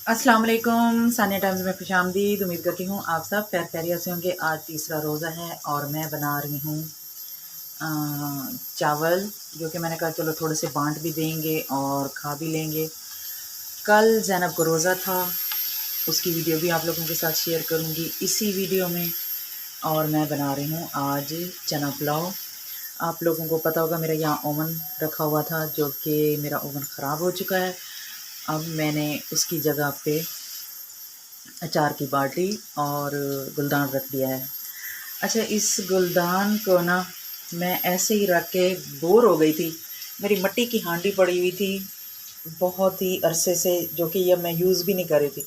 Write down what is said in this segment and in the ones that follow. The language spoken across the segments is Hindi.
अस्सलाम वालेकुम। सानिया टाइम्स में खुशामदीद। उम्मीद करती हूँ आप सब खैरियत से होंगे। आज तीसरा रोज़ा है और मैं बना रही हूँ चावल, जो कि मैंने कहा चलो थोड़े से बांट भी देंगे और खा भी लेंगे। कल ज़ैनब को रोज़ा था, उसकी वीडियो भी आप लोगों के साथ शेयर करूँगी इसी वीडियो में। और मैं बना रही हूँ आज चना पुलाव। आप लोगों को पता होगा मेरा यहाँ ओवन रखा हुआ था, जो कि मेरा ओवन ख़राब हो चुका है। अब मैंने उसकी जगह पे अचार की बाल्टी और गुलदान रख दिया है। अच्छा, इस गुलदान को ना मैं ऐसे ही रख के बोर हो गई थी। मेरी मिट्टी की हांडी पड़ी हुई थी बहुत ही अरसे से, जो कि ये मैं यूज़ भी नहीं कर रही थी।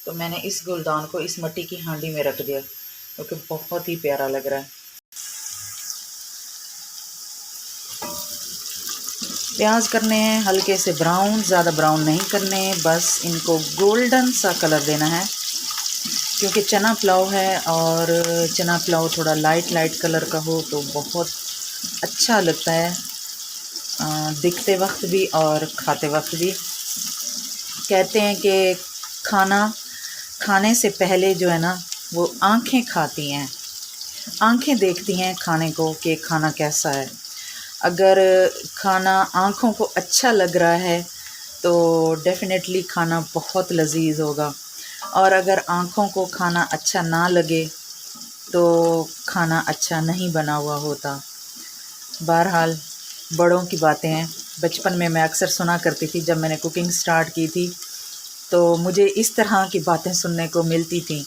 तो मैंने इस गुलदान को इस मिट्टी की हांडी में रख दिया, क्योंकि बहुत ही प्यारा लग रहा है। प्याज करने हैं हल्के से ब्राउन, ज़्यादा ब्राउन नहीं करने, बस इनको गोल्डन सा कलर देना है, क्योंकि चना पुलाव है और चना पुलाव थोड़ा लाइट लाइट कलर का हो तो बहुत अच्छा लगता है, दिखते वक्त भी और खाते वक्त भी। कहते हैं कि खाना खाने से पहले जो है ना, वो आँखें खाती हैं, आँखें देखती हैं खाने को कि खाना कैसा है। अगर खाना आँखों को अच्छा लग रहा है तो डेफ़िनेटली खाना बहुत लजीज होगा, और अगर आँखों को खाना अच्छा ना लगे तो खाना अच्छा नहीं बना हुआ होता। बहरहाल बड़ों की बातें हैं। बचपन में मैं अक्सर सुना करती थी, जब मैंने कुकिंग स्टार्ट की थी तो मुझे इस तरह की बातें सुनने को मिलती थी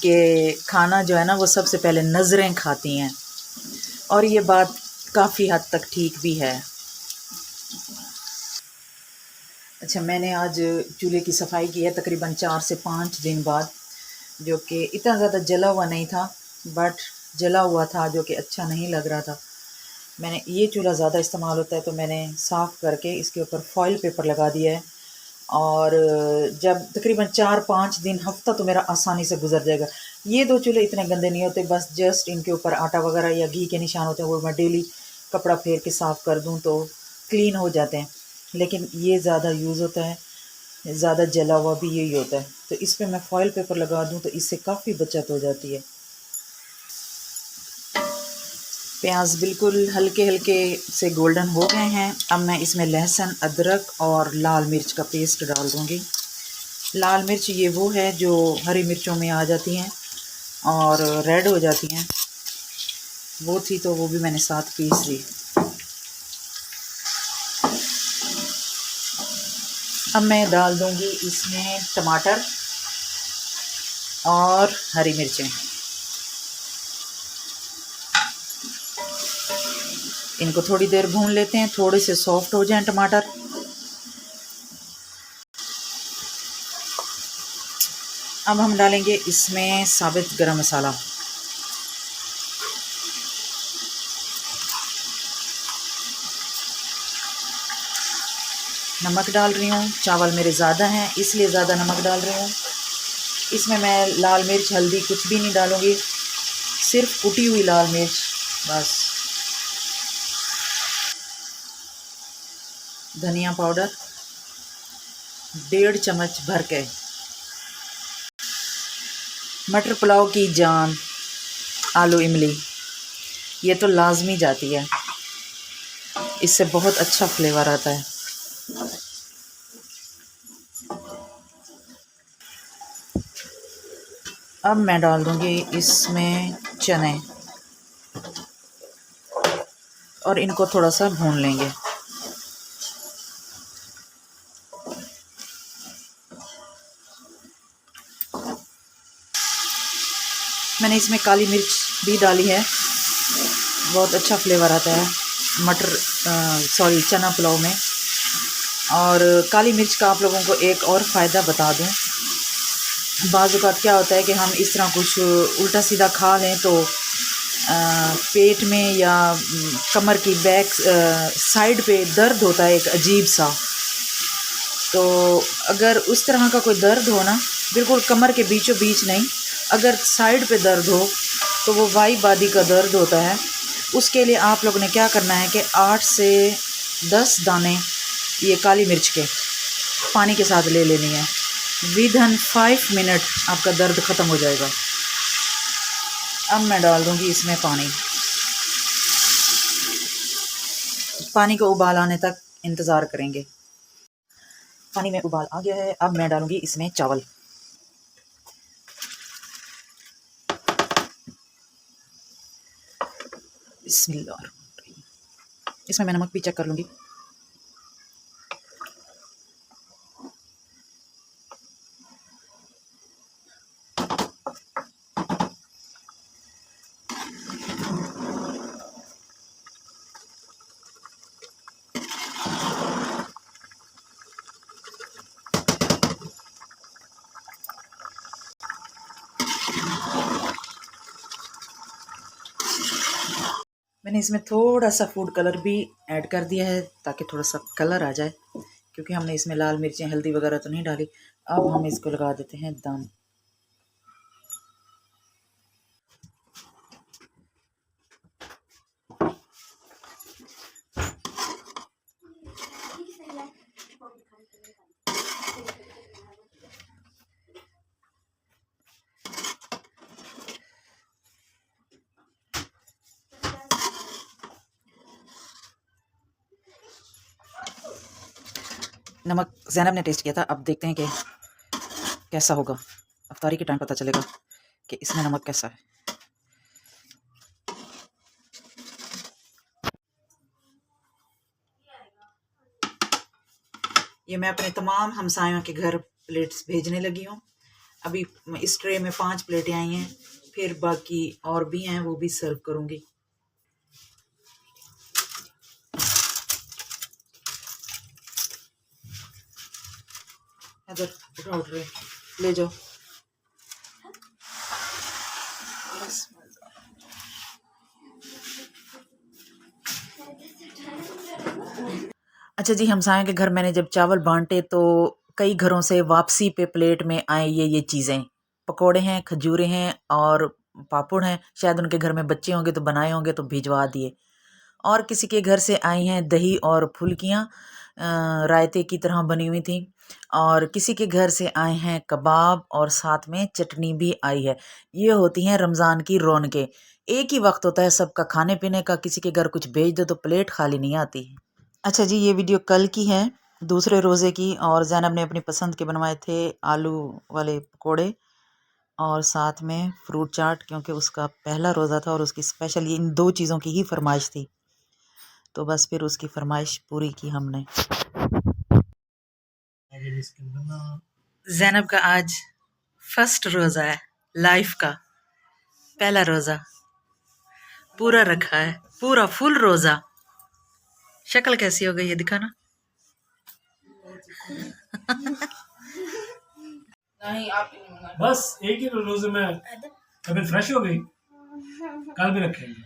कि खाना जो है ना, वो सबसे पहले नज़रें खाती हैं, और ये बात काफ़ी हद तक ठीक भी है। अच्छा, मैंने आज चूल्हे की सफाई की है तकरीबन 4 से 5 दिन बाद, जो कि इतना ज़्यादा जला हुआ नहीं था, बट जला हुआ था जो कि अच्छा नहीं लग रहा था। मैंने ये चूल्हा ज़्यादा इस्तेमाल होता है तो मैंने साफ़ करके इसके ऊपर फॉइल पेपर लगा दिया है, और जब तकरीबन 4-5 दिन, हफ़्ता तो मेरा आसानी से गुजर जाएगा। ये 2 चूल्हे इतने गंदे नहीं होते, बस जस्ट इनके ऊपर आटा वगैरह या घी के निशान होते हैं, वो मैं डेली कपड़ा फेर के साफ़ कर दूँ तो क्लीन हो जाते हैं। लेकिन ये ज़्यादा यूज़ होता है, ज़्यादा जला हुआ भी यही होता है, तो इस पर मैं फ़ॉइल पेपर लगा दूँ तो इससे काफ़ी बचत हो जाती है। प्याज बिल्कुल हल्के हल्के से गोल्डन हो गए हैं। अब मैं इसमें लहसुन, अदरक और लाल मिर्च का पेस्ट डाल दूँगी। लाल मिर्च ये वो है जो हरी मिर्चों में आ जाती हैं और रेड हो जाती हैं, वो थी तो वो भी मैंने साथ पीस दी। अब मैं डाल दूँगी इसमें टमाटर और हरी मिर्चें। इनको थोड़ी देर भून लेते हैं, थोड़े से सॉफ्ट हो जाएं टमाटर। अब हम डालेंगे इसमें साबित गरम मसाला। नमक डाल रही हूँ, चावल मेरे ज़्यादा हैं इसलिए ज़्यादा नमक डाल रही हूँ। इसमें मैं लाल मिर्च, हल्दी कुछ भी नहीं डालूँगी, सिर्फ कुटी हुई लाल मिर्च बस। धनिया पाउडर 1.5 चम्मच भर के। मटर पुलाव की जान आलू इमली, ये तो लाजमी जाती है, इससे बहुत अच्छा फ्लेवर आता है। अब मैं डाल दूँगी इसमें चने और इनको थोड़ा सा भून लेंगे। मैंने इसमें काली मिर्च भी डाली है, बहुत अच्छा फ्लेवर आता है चना पुलाव में। और काली मिर्च का आप लोगों को एक और फ़ायदा बता दूं, बाज़ औक़ात क्या होता है कि हम इस तरह कुछ उल्टा सीधा खा लें तो पेट में या कमर की बैक साइड पे दर्द होता है एक अजीब सा। तो अगर उस तरह का कोई दर्द हो ना, बिल्कुल कमर के बीचों बीच नहीं, अगर साइड पे दर्द हो तो वो वाई बादी का दर्द होता है। उसके लिए आप लोगों ने क्या करना है कि 8 से 10 दाने ये काली मिर्च के पानी के साथ ले लेनी है। विदिन 5 मिनट आपका दर्द ख़त्म हो जाएगा। अब मैं डाल दूँगी इसमें पानी। पानी को उबाल आने तक इंतज़ार करेंगे। पानी में उबाल आ गया है। अब मैं डालूँगी इसमें चावल। बिस्मिल्लाह। इसमें मैं नमक भी चेक कर लूँगी। मैंने इसमें थोड़ा सा फूड कलर भी ऐड कर दिया है ताकि थोड़ा सा कलर आ जाए, क्योंकि हमने इसमें लाल मिर्चें हल्दी वगैरह तो नहीं डाली। अब हम इसको लगा देते हैं दम। नमक ज़ैनब ने टेस्ट किया था, अब देखते हैं कि कैसा होगा। अफ्तारी के टाइम पता चलेगा कि इसमें नमक कैसा है। ये मैं अपने तमाम हमसायों के घर प्लेट्स भेजने लगी हूँ। अभी इस ट्रे में 5 प्लेटें आई हैं, फिर बाकी और भी हैं, वो भी सर्व करूँगी। इधर उठाओ ट्रे, ले जाओ। अच्छा जी, हमसायों के घर मैंने जब चावल बांटे तो कई घरों से वापसी पे प्लेट में आए ये चीज़ें। पकोड़े हैं, खजूरें हैं और पापड़ हैं। शायद उनके घर में बच्चे होंगे तो बनाए होंगे तो भिजवा दिए। और किसी के घर से आई हैं दही और फुल्कियाँ रायते की तरह बनी हुई थी। और किसी के घर से आए हैं कबाब और साथ में चटनी भी आई है। ये होती हैं रमज़ान की रौनकें। एक ही वक्त होता है सबका खाने पीने का, किसी के घर कुछ भेज दो तो प्लेट खाली नहीं आती। अच्छा जी, ये वीडियो कल की है, दूसरे रोज़े की, और ज़ैनब ने अपनी पसंद के बनवाए थे आलू वाले पकोड़े और साथ में फ्रूट चाट, क्योंकि उसका पहला रोज़ा था और उसकी स्पेशल इन 2 चीज़ों की ही फरमाइश थी। तो बस फिर उसकी फरमाइश पूरी की हमने। ज़ैनब का आज फर्स्ट रोज़ा है, लाइफ का पहला रोज़ा पूरा रखा है, पूरा फुल रोज़ा। शक्ल कैसी हो गई है, दिखाना। नहीं, आप बस एक ही रोजे में तबीयत फ्रेश हो गई, कल भी रखेंगे।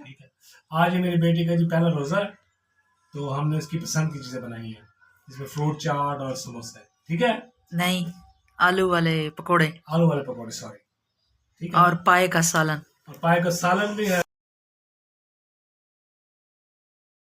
ठीक है, आज ये मेरी बेटी का जी पहला रोजा है, तो हमने उसकी पसंद की चीजें बनाई हैं, जिसमें फ्रूट चाट और समोसा है। ठीक है, नहीं, आलू वाले पकोड़े, आलू वाले पकौड़े, सॉरी। ठीक है, और पाए का सालन, और पाए का सालन भी है।